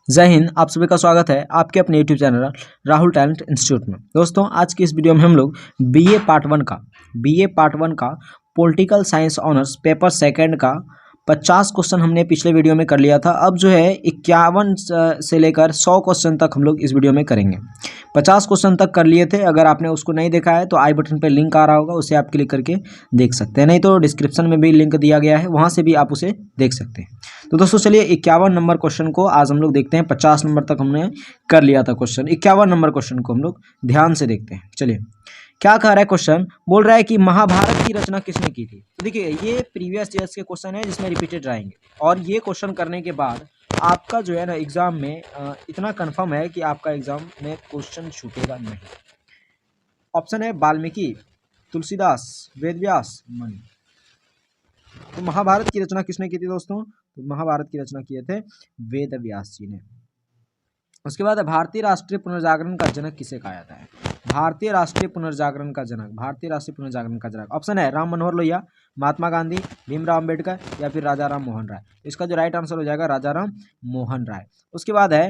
जय हिंद। आप सभी का स्वागत है आपके अपने YouTube channel Rahul talent institute में। दोस्तों, आज की इस वीडियो में हम लोग बीए पार्ट वन का political science honours paper second का 50 क्वेश्चन हमने पिछले वीडियो में कर लिया था। अब जो है 51 से लेकर 100 क्वेश्चन तक हम लोग इस वीडियो में करेंगे। 50 क्वेश्चन तक कर लिए थे। अगर आपने उसको नहीं देखा है तो आई बटन पर लिंक आ रहा होगा, उसे आप क्लिक करके देख सकते हैं, नहीं तो डिस्क्रिप्शन में भी लिंक दिया गया है, वहाँ से भी आप उसे देख सकते हैं। तो दोस्तों चलिए 51 नंबर क्वेश्चन को आज हम लोग देखते हैं। 50 नंबर तक हमने कर लिया था क्वेश्चन, 51 नंबर क्वेश्चन को हम लोग ध्यान से देखते हैं। चलिए क्या कह रहा है क्वेश्चन, बोल रहा है कि महाभारत की रचना किसने की थी। तो देखिए ये प्रीवियस ईयर्स के क्वेश्चन है जिसमें रिपीटेड रहेंगे, और ये क्वेश्चन करने के बाद आपका जो है ना एग्जाम में इतना कंफर्म है कि आपका एग्जाम में क्वेश्चन छूटेगा नहीं। ऑप्शन है वाल्मीकि, तुलसीदास, वेदव्यास, मनु। तो महाभारत की रचना किसने की थी दोस्तों? तो महाभारत की रचना किए थे वेद व्यास जी ने। उसके बाद भारतीय राष्ट्रीय पुनर्जागरण का जनक किसे कहा जाता है? भारतीय राष्ट्रीय पुनर्जागरण का जनक ऑप्शन है राम मनोहर लोहिया, महात्मा गांधी, भीमराव अंबेडकर या फिर राजा राम मोहन राय। इसका जो राइट आंसर हो जाएगा राजा राम मोहन राय। उसके बाद है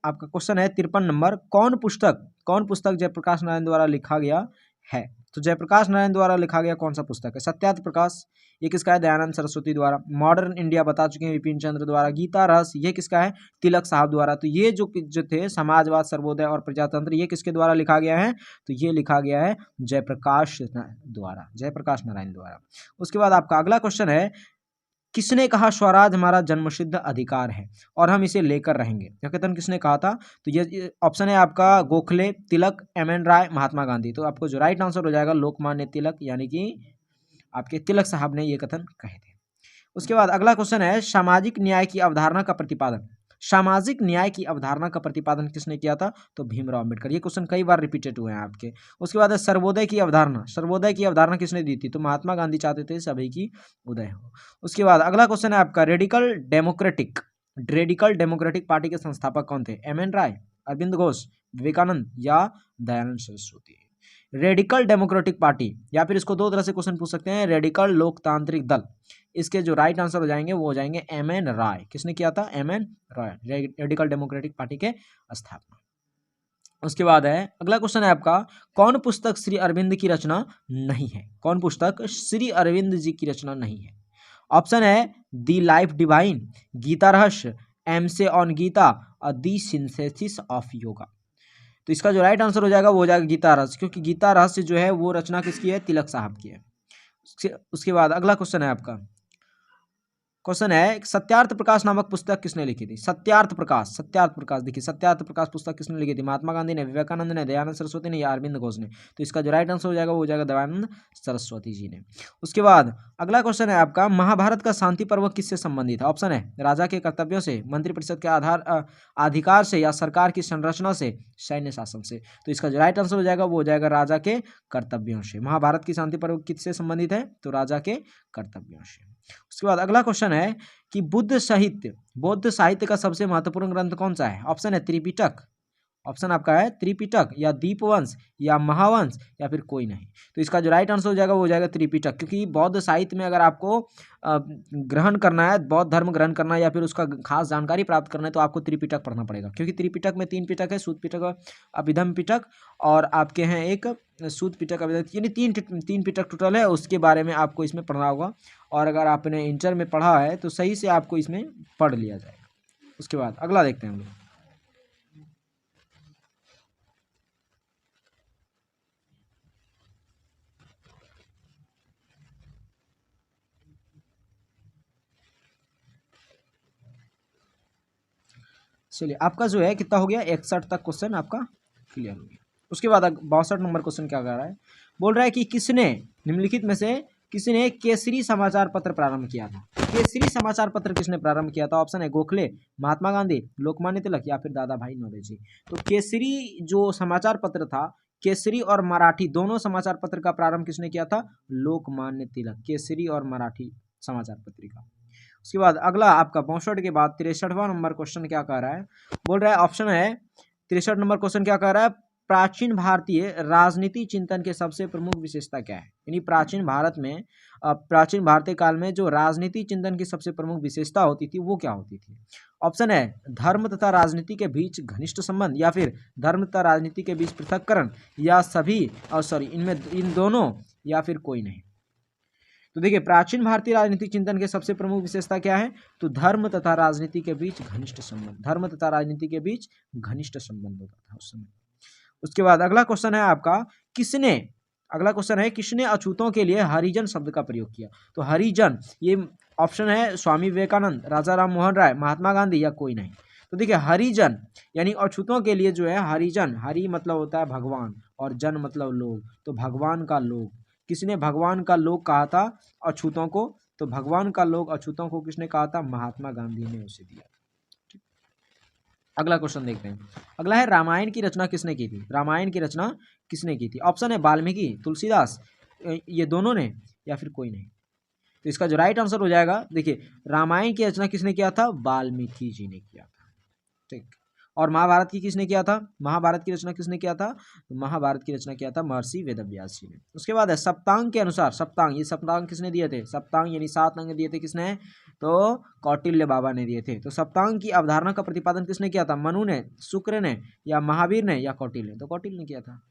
आपका क्वेश्चन है 53 नंबर, कौन पुस्तक जयप्रकाश नारायण द्वारा लिखा गया है? तो जयप्रकाश नारायण द्वारा लिखा गया कौन सा पुस्तक है? सत्यार्थ प्रकाश, ये किसका है? दयानंद सरस्वती द्वारा। मॉडर्न इंडिया बता चुके हैं विपिन चंद्र द्वारा। गीता रहस्य, ये किसका है? तिलक साहब द्वारा। तो ये जो थे समाजवाद, सर्वोदय और प्रजातंत्र, ये किसके द्वारा लिखा गया है? तो ये लिखा गया है जयप्रकाश नारायण द्वारा। उसके बाद आपका अगला क्वेश्चन है, किसने कहा स्वराज हमारा जन्मसिद्ध अधिकार है और हम इसे लेकर रहेंगे? यह कथन किसने कहा था? तो ये ऑप्शन है आपका गोखले, तिलक, एम.एन. राय, महात्मा गांधी। तो आपको जो राइट आंसर हो जाएगा लोकमान्य तिलक, यानी कि आपके तिलक साहब ने ये कथन कहे थे। उसके बाद अगला क्वेश्चन है, सामाजिक न्याय की अवधारणा का प्रतिपादन किसने किया था? तो भीमराव अंबेडकर। ये क्वेश्चन कई बार रिपीटेड हुए हैं आपके। उसके बाद है सर्वोदय की अवधारणा किसने दी थी? तो महात्मा गांधी चाहते थे सभी की उदय हो। उसके बाद अगला क्वेश्चन है आपका, रेडिकल डेमोक्रेटिक पार्टी के संस्थापक कौन थे? एम.एन. राय, अरविंद घोष, विवेकानंद या Dayanand Saraswati. Radical democratic party, या फिर इसको दो तरह से क्वेश्चन पूछ सकते हैं, रेडिकल लोकतांत्रिक दल। इसके जो राइट आंसर हो जाएंगे वो हो जाएंगे एम.एन. राय। किसने किया था? एम.एन. राय, रेडिकल डेमोक्रेटिक पार्टी के स्थापना। उसके बाद है अगला क्वेश्चन है आपका, कौन पुस्तक श्री अरविंद की रचना नहीं है? ऑप्शन है दी लाइफ डिवाइन, गीता रहस्य, एमसे ऑन गीता और दी सिंथेसिस ऑफ योगा। तो इसका जो राइट आंसर हो जाएगा वो हो जाएगा गीता रहस्य, क्योंकि गीता रहस्य जो है वो रचना किसकी है? तिलक साहब की है। उसके बाद अगला क्वेश्चन है आपका, सत्यार्थ प्रकाश नामक पुस्तक किसने लिखी थी? सत्यार्थ प्रकाश देखिए, सत्यार्थ प्रकाश पुस्तक किसने लिखी थी? महात्मा गांधी ने, विवेकानंद ने, दयानंद सरस्वती ने या अरविंद घोष ने। तो इसका जो राइट आंसर हो जाएगा वो हो जाएगा दयानंद सरस्वती जी ने। उसके बाद अगला क्वेश्चन है आपका, महाभारत का शांति पर्व किससे संबंधित है? ऑप्शन है राजा के कर्तव्यों से, मंत्रिपरिषद के अधिकार से या सरकार की संरचना से, सैन्य शासन से। तो इसका जो राइट आंसर हो जाएगा वो हो जाएगा राजा के कर्तव्यों से। महाभारत की शांति पर्व किससे संबंधित है? तो राजा के कर्तव्यों से। उसके बाद अगला क्वेश्चन है कि बौद्ध साहित्य का सबसे महत्वपूर्ण ग्रंथ कौन सा है? ऑप्शन है त्रिपिटक, ऑप्शन आपका है त्रिपिटक या दीपवंश या महावंश या फिर कोई नहीं। तो इसका जो राइट आंसर हो जाएगा वो हो जाएगा त्रिपिटक, क्योंकि बौद्ध साहित्य में अगर आपको ग्रहण करना है, बौद्ध धर्म ग्रहण करना है या फिर उसका खास जानकारी प्राप्त करना है तो आपको त्रिपिटक पढ़ना पड़ेगा, क्योंकि त्रिपिटक में 3 पिटक है, सूत पिटक, अभिधम पिटक और आपके हैं एक सूत पिटक, यानी तीन पिटक टोटल है। उसके बारे में आपको इसमें पढ़ना होगा, और अगर आपने इंटर में पढ़ा है तो सही से आपको इसमें पढ़ लिया जाएगा। उसके बाद अगला देखते हैं हम लोग, चलिए आपका जो है कितना हो गया, 61 तक क्वेश्चन आपका क्लियर हो गया। उसके बाद 62 नंबर क्वेश्चन क्या कर रहा है, बोल रहा है कि किसने निम्नलिखित में से किसने केसरी समाचार पत्र प्रारंभ किया था? केसरी समाचार पत्र किसने प्रारंभ किया था? ऑप्शन है गोखले, महात्मा गांधी, लोकमान्य तिलक या फिर दादा भाई नौरोजी। तो केसरी जो समाचार पत्र था, केसरी और मराठी दोनों समाचार पत्र का प्रारंभ किसने किया था? लोकमान्य तिलक। केसरी और मराठी समाचार पत्रिका। उसके बाद अगला आपका 62 के बाद 63वां नंबर क्वेश्चन क्या कह रहा है, बोल रहा है ऑप्शन है 63 नंबर क्वेश्चन क्या कह रहा है, प्राचीन भारतीय राजनीति चिंतन के सबसे प्रमुख विशेषता क्या है? यानी प्राचीन भारतीय काल में जो राजनीति चिंतन की सबसे प्रमुख विशेषता होती थी वो क्या होती थी? ऑप्शन है धर्म तथा राजनीति के बीच घनिष्ठ संबंध, या फिर धर्म तथा राजनीति के बीच पृथक्करण, या सभी और सॉरी इनमें इन दोनों, या फिर कोई नहीं। तो देखिए प्राचीन भारतीय राजनीतिक चिंतन के सबसे प्रमुख विशेषता क्या है, तो धर्म तथा राजनीति के बीच घनिष्ठ संबंध, धर्म तथा राजनीति के बीच घनिष्ठ संबंध होता था उस समय। उसके बाद अगला क्वेश्चन है आपका, अगला क्वेश्चन है किसने अछूतों के लिए हरिजन शब्द का प्रयोग किया। तो हरिजन, ये ऑप्शन है स्वामी विवेकानंद, राजा राम मोहन राय, महात्मा गांधी, या कोई नहीं। तो देखिए हरिजन यानी अछूतों के लिए जो है हरिजन, हरि मतलब होता है भगवान और जन मतलब लोग, तो भगवान का लोग, किसने भगवान का लोग कहा था अछूतों को, तो भगवान का लोग अछूतों को किसने कहा था, महात्मा गांधी ने उसे दिया। ठीक, अगला क्वेश्चन देखते हैं। अगला है रामायण की रचना किसने की थी। रामायण की रचना किसने की थी। ऑप्शन है वाल्मीकि, तुलसीदास, ये दोनों ने, या फिर कोई नहीं। तो इसका जो राइट आंसर हो जाएगा, देखिए रामायण की रचना किसने किया था, वाल्मीकि जी ने किया था। ठीक, और महाभारत की किसने किया था, महाभारत की रचना किसने किया था, महाभारत की रचना किया था महर्षि वेदव्यास जी ने। उसके बाद है सप्तांग के अनुसार, सप्तांग, ये सप्तांग किसने दिए थे, सप्तांग यानी 7 अंग दिए थे किसने, तो कौटिल्य बाबा ने दिए थे। तो सप्तांग की अवधारणा का प्रतिपादन किसने किया था, मनु ने, शुक्र ने, या महावीर ने, या कौटिल्य, तो कौटिल्य ने किया था।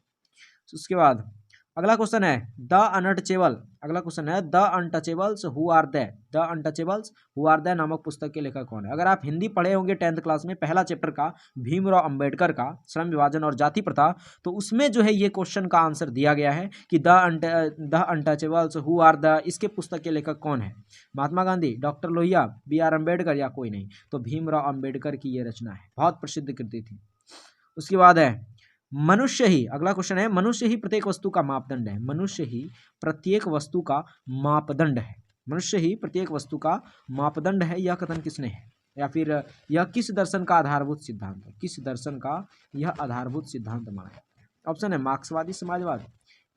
उसके बाद अगला क्वेश्चन है द अनटचेबल, अगला क्वेश्चन है the untouchables who are they, the untouchables who are they नामक पुस्तक के लेखक कौन है। अगर आप हिंदी पढ़े होंगे 10th क्लास में, पहला चैप्टर का भीमराव अंबेडकर का श्रम विभाजन और जाति प्रथा, तो उसमें जो है ये क्वेश्चन का आंसर दिया गया है कि the untouchables who are the, इसके पुस्तक के लेखक कौन है, महात्मा गांधी, डॉक्टर लोहिया, BR अम्बेडकर, या कोई नहीं। तो भीमराव अंबेडकर की ये रचना है, बहुत प्रसिद्ध कृति थी। उसके बाद है मनुष्य ही, अगला क्वेश्चन है मनुष्य ही प्रत्येक वस्तु का मापदंड है, मनुष्य ही प्रत्येक वस्तु का मापदंड है, मनुष्य ही प्रत्येक वस्तु का मापदंड है, यह कथन किसने है, या फिर यह किस दर्शन का आधारभूत सिद्धांत है, किस दर्शन का यह आधारभूत सिद्धांत माना जाता है। ऑप्शन है मार्क्सवादी समाजवाद,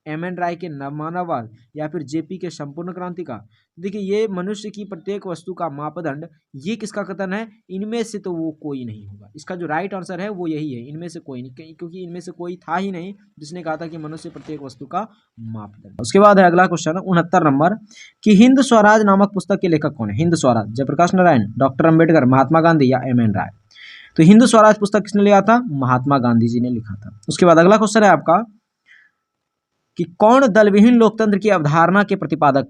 MN राय के नवमानववाद, या फिर JP के संपूर्ण क्रांति का। देखिए ये मनुष्य की प्रत्येक वस्तु का मापदंड, ये किसका कथन है, इनमें से तो वो कोई नहीं होगा। इसका जो राइट आंसर है वो यही है, इनमें से कोई नहीं, क्योंकि इनमें से कोई था ही नहीं जिसने कहा था कि मनुष्य प्रत्येक वस्तु का मापदंड। उसके बाद है अगला क्वेश्चन 69 नंबर कि हिंद स्वराज नामक पुस्तक के लेखक कौन है। हिंद स्वराज, जयप्रकाश नारायण, डॉक्टर अम्बेडकर, महात्मा गांधी, या MN राय। तो हिंद स्वराज पुस्तक किसने लिखा था, महात्मा गांधी जी ने लिखा था। उसके बाद अगला क्वेश्चन है आपका कि कौन दलविहीन लोकतंत्र की अवधारणा के प्रतिपादक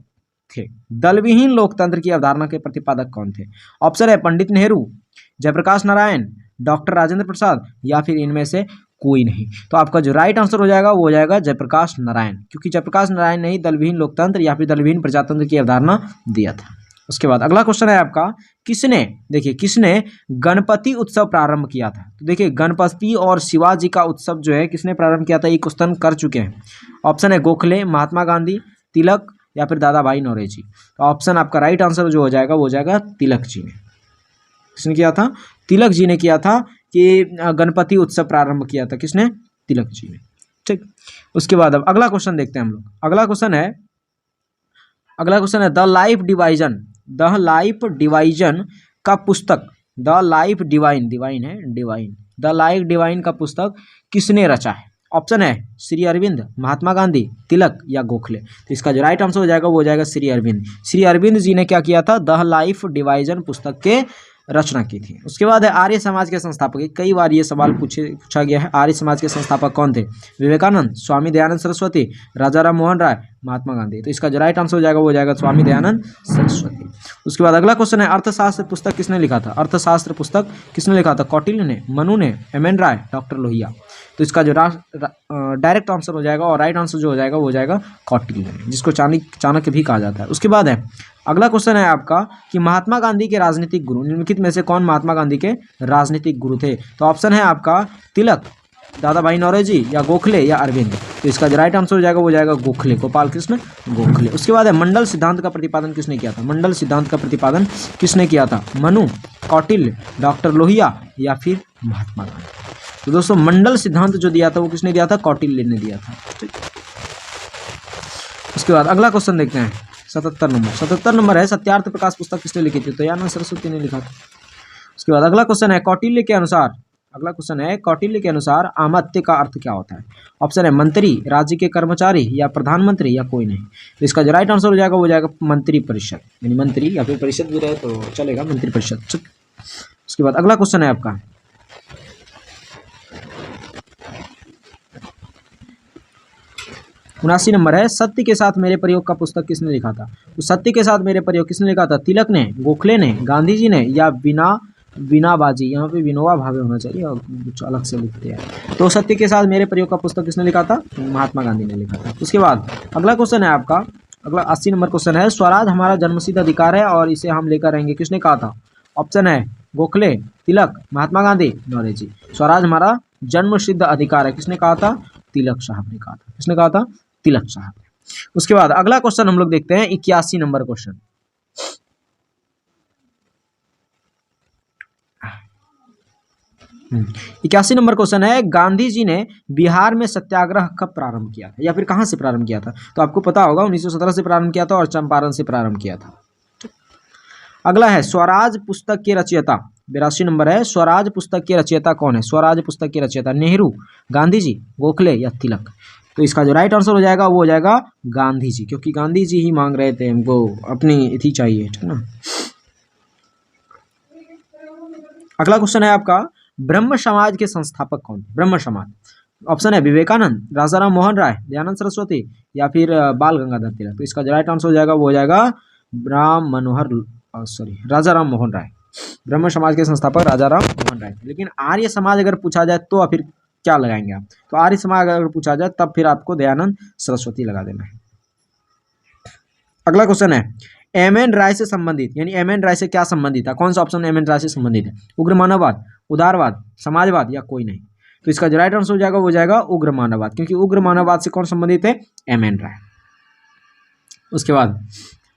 थे। दलविहीन लोकतंत्र की अवधारणा के प्रतिपादक कौन थे। ऑप्शन है पंडित नेहरू, जयप्रकाश नारायण, डॉक्टर राजेंद्र प्रसाद, या फिर इनमें से कोई नहीं। तो आपका जो राइट आंसर हो जाएगा वो हो जाएगा जयप्रकाश नारायण, क्योंकि जयप्रकाश नारायण ने ही दलविहीन लोकतंत्र या फिर दलविहीन प्रजातंत्र की अवधारणा दिया था। उसके बाद अगला क्वेश्चन है आपका किसने, देखिए किसने गणपति उत्सव प्रारंभ किया था। तो देखिए गणपति और शिवाजी का उत्सव जो है किसने प्रारंभ किया था, ये क्वेश्चन कर चुके हैं। ऑप्शन है गोखले, महात्मा गांधी, तिलक, या फिर दादा भाई नौरोजी। तो ऑप्शन आपका राइट आंसर जो हो जाएगा वो हो जाएगा तिलक जी ने। किसने किया था, तिलक जी ने किया था कि गणपति उत्सव प्रारंभ किया था, किसने, तिलक जी ने। ठीक, उसके बाद अब अगला क्वेश्चन देखते हैं हम लोग। अगला क्वेश्चन है the life division, the life division का पुस्तक, द लाइफ डिवाइन, डिवाइन है डिवाइन, द लाइफ डिवाइन का पुस्तक किसने रचा है। ऑप्शन है श्री अरविंद, महात्मा गांधी, तिलक, या गोखले। तो इसका जो राइट आंसर हो जाएगा वो हो जाएगा श्री अरविंद। श्री अरविंद जी ने क्या किया था, द लाइफ डिवाइजन पुस्तक के रचना की थी। उसके बाद है आर्य समाज के संस्थापक, कई बार ये सवाल पूछा गया है, आर्य समाज के संस्थापक कौन थे। विवेकानंद, स्वामी दयानंद सरस्वती, राजा राम मोहन राय, महात्मा गांधी। तो इसका जो राइट आंसर हो जाएगा वो हो जाएगा स्वामी दयानंद सरस्वती। उसके बाद अगला क्वेश्चन है अर्थशास्त्र पुस्तक किसने लिखा था। अर्थशास्त्र पुस्तक किसने लिखा था, कौटिल्य ने, मनु ने, MN राय, डॉक्टर लोहिया। तो इसका जो डायरेक्ट आंसर हो जाएगा और राइट आंसर जो हो जाएगा वो हो जाएगा कौटिल्य ने, जिसको चाणक्य भी कहा जाता है। उसके बाद है अगला क्वेश्चन है आपका कि महात्मा गांधी के राजनीतिक गुरु, निम्नलिखित में से कौन महात्मा गांधी के राजनीतिक गुरु थे। तो ऑप्शन है आपका तिलक, दादा भाई नौरोजी, या गोखले, या अरविंद। तो इसका जो राइट आंसर हो जाएगा वो हो जाएगा गोखले, गोपाल कृष्ण गोखले। उसके बाद है मंडल सिद्धांत का प्रतिपादन किसने किया था। मंडल सिद्धांत का प्रतिपादन किसने किया था, मनु, कौटिल्य, डॉक्टर लोहिया, या फिर महात्मा गांधी। तो दोस्तों मंडल सिद्धांत जो दिया था वो किसने दिया था, कौटिल्य ने दिया था। ठीक, उसके बाद अगला क्वेश्चन देखते हैं 77 नंबर है सत्यार्थ प्रकाश पुस्तक किसने लिखी थी। तो दयानंद सरस्वती ने लिखा था। उसके बाद अगला क्वेश्चन है कौटिल्य के अनुसार आमत्य का अर्थ क्या होता है। ऑप्शन है मंत्री, राज्य के कर्मचारी, या प्रधानमंत्री, या कोई नहीं। तो इसका जो राइट आंसर हो जाएगा वो हो जाएगा मंत्री परिषद, यानी मंत्री या फिर परिषद भी रहे तो चलेगा, मंत्री परिषद। उसके बाद अगला क्वेश्चन है आपका 79 नंबर है, सत्य के साथ मेरे प्रयोग का पुस्तक किसने लिखा था? तो सत्य के साथ मेरे प्रयोग किसने लिखा था? तिलक ने, गोखले ने, गांधी जी ने या बिना बाजी, यहाँ पे विनोबा भावे होना चाहिए और कुछ अलग से लिखते हैं। तो सत्य के साथ मेरे प्रयोग का पुस्तक किसने लिखा था? महात्मा गांधी ने लिखा था। उसके बाद अगला क्वेश्चन है आपका, अगला 80 नंबर क्वेश्चन है, स्वराज हमारा जन्मसिद्ध अधिकार है और इसे हम लेकर रहेंगे, किसने कहा था? ऑप्शन है गोखले, तिलक, महात्मा गांधी, नौरोजी। स्वराज हमारा जन्मसिद्ध अधिकार है, किसने कहा था? तिलक साहब ने कहा था। किसने कहा था? तिलक साहब। उसके बाद अगला क्वेश्चन हम लोग देखते हैं 81 नंबर क्वेश्चन। 81 नंबर क्वेश्चन है, गांधी जी ने बिहार में सत्याग्रह कब प्रारंभ किया था या फिर कहां से प्रारंभ किया था? तो आपको पता होगा 1917 से प्रारंभ किया था और चंपारण से प्रारंभ किया था। अगला है स्वराज पुस्तक के रचयिता, 82 नंबर है, स्वराज पुस्तक के रचयिता कौन है? स्वराज पुस्तक के रचयिता नेहरू, गांधी जी, गोखले या तिलक? तो इसका जो राइट आंसर हो जाएगा वो हो जाएगा गांधी जी, क्योंकि गांधी जी ही मांग रहे थे हमको अपनी थी चाहिए, ठीक ना। अगला क्वेश्चन है आपका, ब्रह्म समाज के संस्थापक कौन? ब्रह्म समाज, ऑप्शन है विवेकानंद, राजाराम मोहन राय, दयानंद सरस्वती या फिर बाल गंगाधर तिलक? तो इसका जो राइट आंसर हो जाएगा वो हो जाएगा राजाराम मोहन राय। ब्रह्म समाज के संस्थापक राजाराम मोहन राय। लेकिन आर्य समाज अगर पूछा जाए तो फिर क्या लगाएंगे आप? तो आर्य समाज अगर पूछा जाए तब फिर आपको दयानंद सरस्वती लगा देना है। अगला क्वेश्चन है, एम एन राय से संबंधित, यानी एम एन राय से क्या संबंधित है? कौन सा ऑप्शन एम एन राय से संबंधित है? उग्र मानववाद, उदारवाद, समाजवाद या कोई नहीं? तो इसका जो राइट आंसर हो जाएगा वो जाएगा उग्र मानववाद, क्योंकि उग्र मानववाद से कौन संबंधित है? एम एन राय। उसके बाद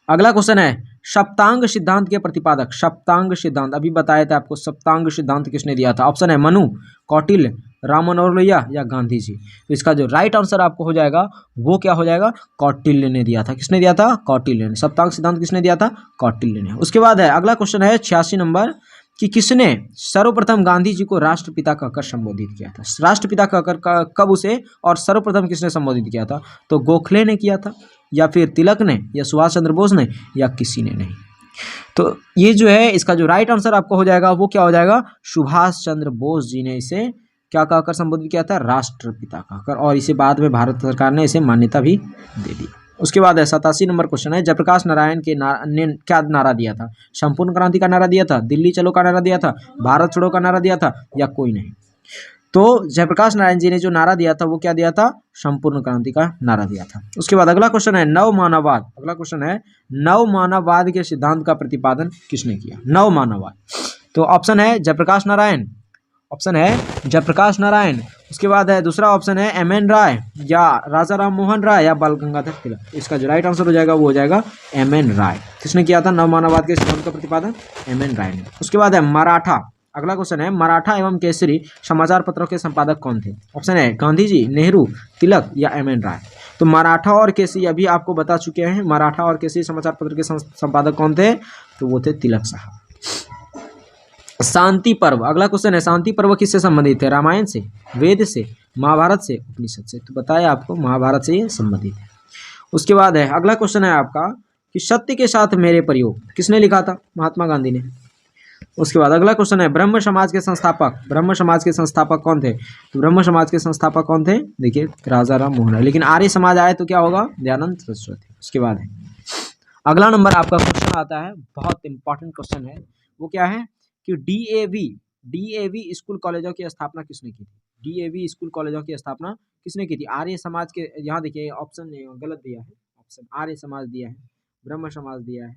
अगला क्वेश्चन है, सप्तांग सिद्धांत के प्रतिपादक, सप्तांग सिद्धांत अभी बताया था आपको, सप्तांग सिद्धांत किसने दिया था? ऑप्शन है मनु, कौटिल्य, राम मनोहर लोहिया या गांधी जी? तो इसका जो राइट आंसर आपको हो जाएगा वो क्या हो जाएगा? कौटिल्य ने दिया था। किसने दिया था? कौटिल्य ने। सप्तांग सिद्धांत किसने दिया था? कौटिल्य ने। उसके बाद है अगला क्वेश्चन है 86 नंबर, कि किसने सर्वप्रथम गांधी जी को राष्ट्रपिता कहकर संबोधित किया था? राष्ट्रपिता कहकर कब उसे और सर्वप्रथम किसने संबोधित किया था? तो गोखले ने किया था या फिर तिलक ने या सुभाष चंद्र बोस ने या किसी ने नहीं? तो ये जो है इसका जो राइट आंसर आपको हो जाएगा वो क्या हो जाएगा? सुभाष चंद्र बोस जी ने इसे क्या कहकर संबोधित किया था? राष्ट्रपिता कहकर, और इसे बाद में भारत सरकार ने इसे मान्यता भी दे दी। उसके बाद है 87 नंबर क्वेश्चन है, जयप्रकाश नारायण के ने क्या नारा दिया था? संपूर्ण क्रांति का नारा दिया था, दिल्ली चलो का नारा दिया था, भारत छोड़ो का नारा दिया था या कोई नहीं? तो जयप्रकाश नारायण जी ने जो नारा दिया था वो क्या दिया था? संपूर्ण क्रांति का नारा दिया था। उसके बाद अगला क्वेश्चन है नव मानववाद। अगला क्वेश्चन है, नव मानववाद के सिद्धांत का प्रतिपादन किसने किया? नव मानववाद, तो ऑप्शन है जयप्रकाश नारायण, ऑप्शन है जयप्रकाश नारायण, उसके बाद है दूसरा ऑप्शन है एम एन राय या राजाराम मोहन राय या बाल गंगाधर तिलक? इसका जो राइट आंसर हो जाएगा वो हो जाएगा एम एन राय। किसने किया था नव मानववाद के सिद्धांत का प्रतिपादन? एम एन राय ने। उसके बाद है मराठा। अगला क्वेश्चन है, मराठा एवं केसरी समाचार पत्रों के संपादक कौन थे? ऑप्शन है गांधी जी, नेहरू, तिलक या एम एन राय? तो मराठा और केसरी अभी आपको बता चुके हैं, मराठा और केसरी समाचार पत्र के संपादक कौन थे? तो वो थे तिलक साहब। शांति पर्व, अगला क्वेश्चन है, शांति पर्व किससे संबंधित है? रामायण से, वेद से, महाभारत से, उपनिषद से? तो बताया आपको महाभारत से ये संबंधित है। उसके बाद है अगला क्वेश्चन है आपका कि सत्य के साथ मेरे प्रयोग किसने लिखा था? महात्मा गांधी ने। उसके बाद अगला क्वेश्चन है, ब्रह्म समाज के संस्थापक, ब्रह्म समाज के संस्थापक कौन थे? तो ब्रह्म समाज के संस्थापक कौन थे? देखिए राजाराम मोहन राय। लेकिन आर्य समाज आए तो क्या होगा? दयानंद सरस्वती। उसके बाद है अगला नंबर आपका क्वेश्चन आता है, बहुत इंपॉर्टेंट क्वेश्चन है, वो क्या है कि डीएवी स्कूल कॉलेजों की स्थापना किसने की थी? डीएवी स्कूल कॉलेजों की स्थापना किसने की थी? आर्य समाज के, यहाँ देखिए ऑप्शन गलत दिया है, ऑप्शन आर्य समाज दिया है, ब्रह्म समाज दिया है,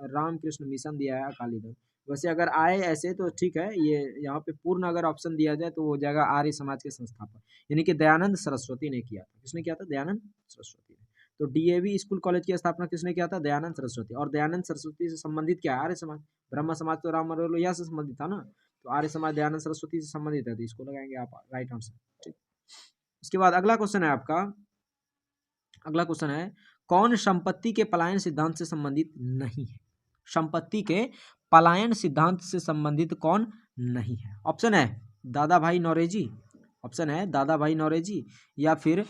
रामकृष्ण मिशन दिया है, अकाली दल। वैसे अगर आए ऐसे तो ठीक है, ये यहाँ पे पूर्ण अगर ऑप्शन दिया जाए तो वो हो जाएगा आर्य समाज के संस्थापक, यानी कि दयानंद सरस्वती ने किया था। किसने किया था? दयानंद सरस्वती ने। तो डीएवी स्कूल कॉलेज की स्थापना किसने किया था? दयानंद सरस्वती। और दयानंद सरस्वती से संबंधित क्या है? आर्य समाज। ब्रह्म समाज तो राम मनोहर लोहिया से संबंधित था ना, तो आर्य समाज दयानंद सरस्वती से संबंधित है, तो इसको लगाएंगे आप राइट आंसर। ठीक, उसके बाद अगला क्वेश्चन है आपका, अगला क्वेश्चन है, कौन संपत्ति के पलायन सिद्धांत से संबंधित नहीं है? संपत्ति के पलायन सिद्धांत से संबंधित कौन नहीं है? ऑप्शन है दादा भाई नौरोजी, ऑप्शन है दादा भाई नौरोजी या फिर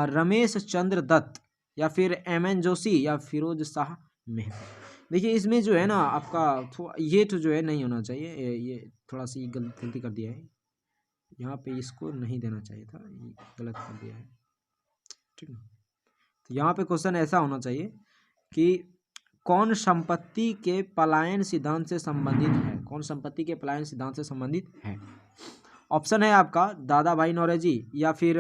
रमेश चंद्र दत्त या फिर एम एन जोशी या फिरोज शाह मेहता? देखिए इसमें जो है ना आपका ये तो जो है नहीं होना चाहिए, ये थोड़ा सी गलती कर दिया है, यहाँ पे इसको नहीं देना चाहिए था, ये गलत कर दिया है, ठीक है। तो यहाँ पे क्वेश्चन ऐसा होना चाहिए कि कौन संपत्ति के पलायन सिद्धांत से संबंधित है, कौन संपत्ति के पलायन सिद्धांत से संबंधित है। ऑप्शन है आपका दादा भाई नौरोजी या फिर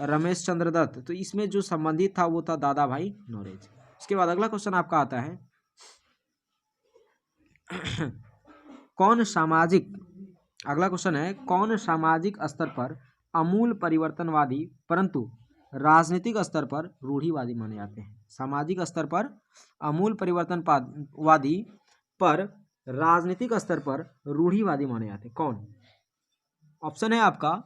रमेश चंद्र दत्त। तो इसमें जो संबंधित था वो था दादा भाई नौरोजी। उसके बाद अगला क्वेश्चन आपका आता है कौन सामाजिक, अगला क्वेश्चन है कौन सामाजिक स्तर पर आमूल परिवर्तनवादी परंतु राजनीतिक स्तर पर रूढ़िवादी माने जाते हैं। सामाजिक स्तर पर आमूल परिवर्तनवादी पर राजनीतिक स्तर पर रूढ़िवादी माने जाते हैं, कौन। ऑप्शन है आपका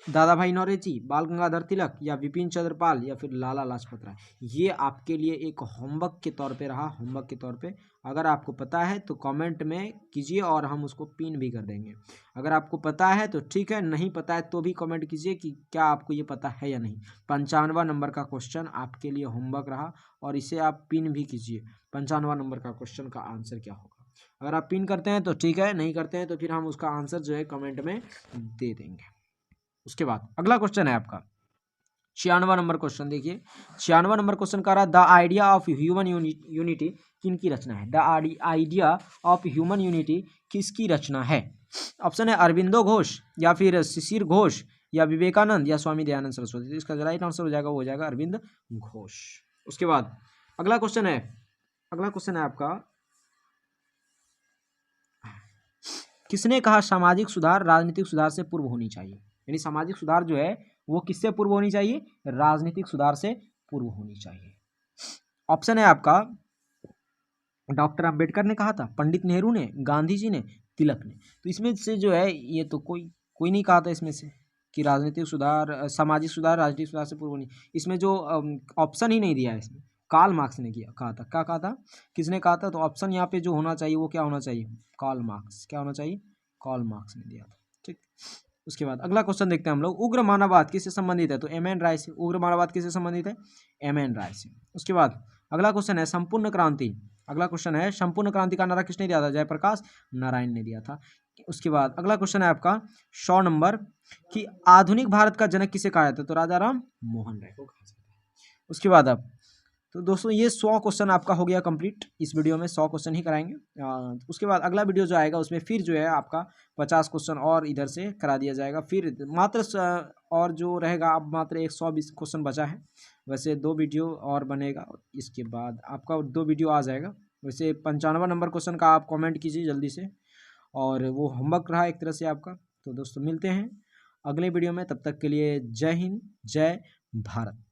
दादा भाई नौरोजी, बाल गंगाधर तिलक या विपिन चंद्र पाल या फिर लाला लाजपत राय। ये आपके लिए एक होमवर्क के तौर पे रहा, होमवर्क के तौर पे। अगर आपको पता है तो कमेंट में कीजिए और हम उसको पिन भी कर देंगे। अगर आपको पता है तो ठीक है, नहीं पता है तो भी कमेंट कीजिए कि क्या आपको ये पता है या नहीं। 95वां नंबर का क्वेश्चन आपके लिए होमवर्क रहा और इसे आप पिन भी कीजिए। 95वां नंबर का क्वेश्चन का आंसर क्या होगा। अगर आप पिन करते हैं तो ठीक है, नहीं करते हैं तो फिर हम उसका आंसर जो है कमेंट में दे देंगे। उसके बाद अगला क्वेश्चन है आपका 96वां नंबर क्वेश्चन। देखिए 96वां नंबर क्वेश्चन का रहा the idea of human unity किनकी रचना है। The idea of human unity किसकी रचना है। ऑप्शन है अरविंदो घोष या फिर शिशिर घोष या विवेकानंद या स्वामी दयानंद सरस्वती। इसका जो राइट आंसर हो जाएगा वो हो जाएगा अरविंद घोष। उसके बाद अगला क्वेश्चन है, अगला क्वेश्चन है आपका किसने कहा सामाजिक सुधार राजनीतिक सुधार से पूर्व होनी चाहिए। यानी सामाजिक सुधार जो है वो किससे पूर्व होनी चाहिए, राजनीतिक सुधार से पूर्व होनी चाहिए। ऑप्शन है आपका डॉक्टर अंबेडकर ने कहा था, पंडित नेहरू ने, गांधी जी ने, तिलक ने। तो इसमें से जो है ये तो कोई नहीं कहा था इसमें से कि राजनीतिक सुधार सामाजिक सुधार राजनीतिक सुधार से पूर्व होनी। इसमें जो ऑप्शन ही नहीं दिया है इसमें, कार्ल मार्क्स ने किया कहा था। क्या कहा था, किसने कहा था। तो ऑप्शन यहाँ पे जो होना चाहिए वो क्या होना चाहिए, कार्ल मार्क्स। क्या होना चाहिए, कार्ल मार्क्स ने दिया था, ठीक। उसके बाद अगला क्वेश्चन देखते हैं हम लोग उग्र मानववाद किससे संबंधित है। तो एम एन राय से। उग्र मानववाद किससे संबंधित है, एम एन राय से। उसके बाद अगला क्वेश्चन है संपूर्ण क्रांति। अगला क्वेश्चन है संपूर्ण क्रांति का नारा किसने दिया था, जयप्रकाश नारायण ने दिया था। उसके बाद अगला क्वेश्चन है आपका 100 नंबर कि आधुनिक भारत का जनक किसे कहा जाता है। तो राजा राम मोहन राय को कहा जाता है। उसके बाद अब तो दोस्तों ये 100 क्वेश्चन आपका हो गया कंप्लीट। इस वीडियो में 100 क्वेश्चन ही कराएंगे। उसके बाद अगला वीडियो जो आएगा उसमें फिर जो है आपका 50 क्वेश्चन और इधर से करा दिया जाएगा। फिर मात्र और जो रहेगा अब मात्र 120 क्वेश्चन बचा है। वैसे 2 वीडियो और बनेगा, इसके बाद आपका 2 वीडियो आ जाएगा। वैसे 95वां नंबर क्वेश्चन का आप कॉमेंट कीजिए जल्दी से, और वो होमवर्क रहा एक तरह से आपका। तो दोस्तों मिलते हैं अगले वीडियो में, तब तक के लिए जय हिंद जय भारत।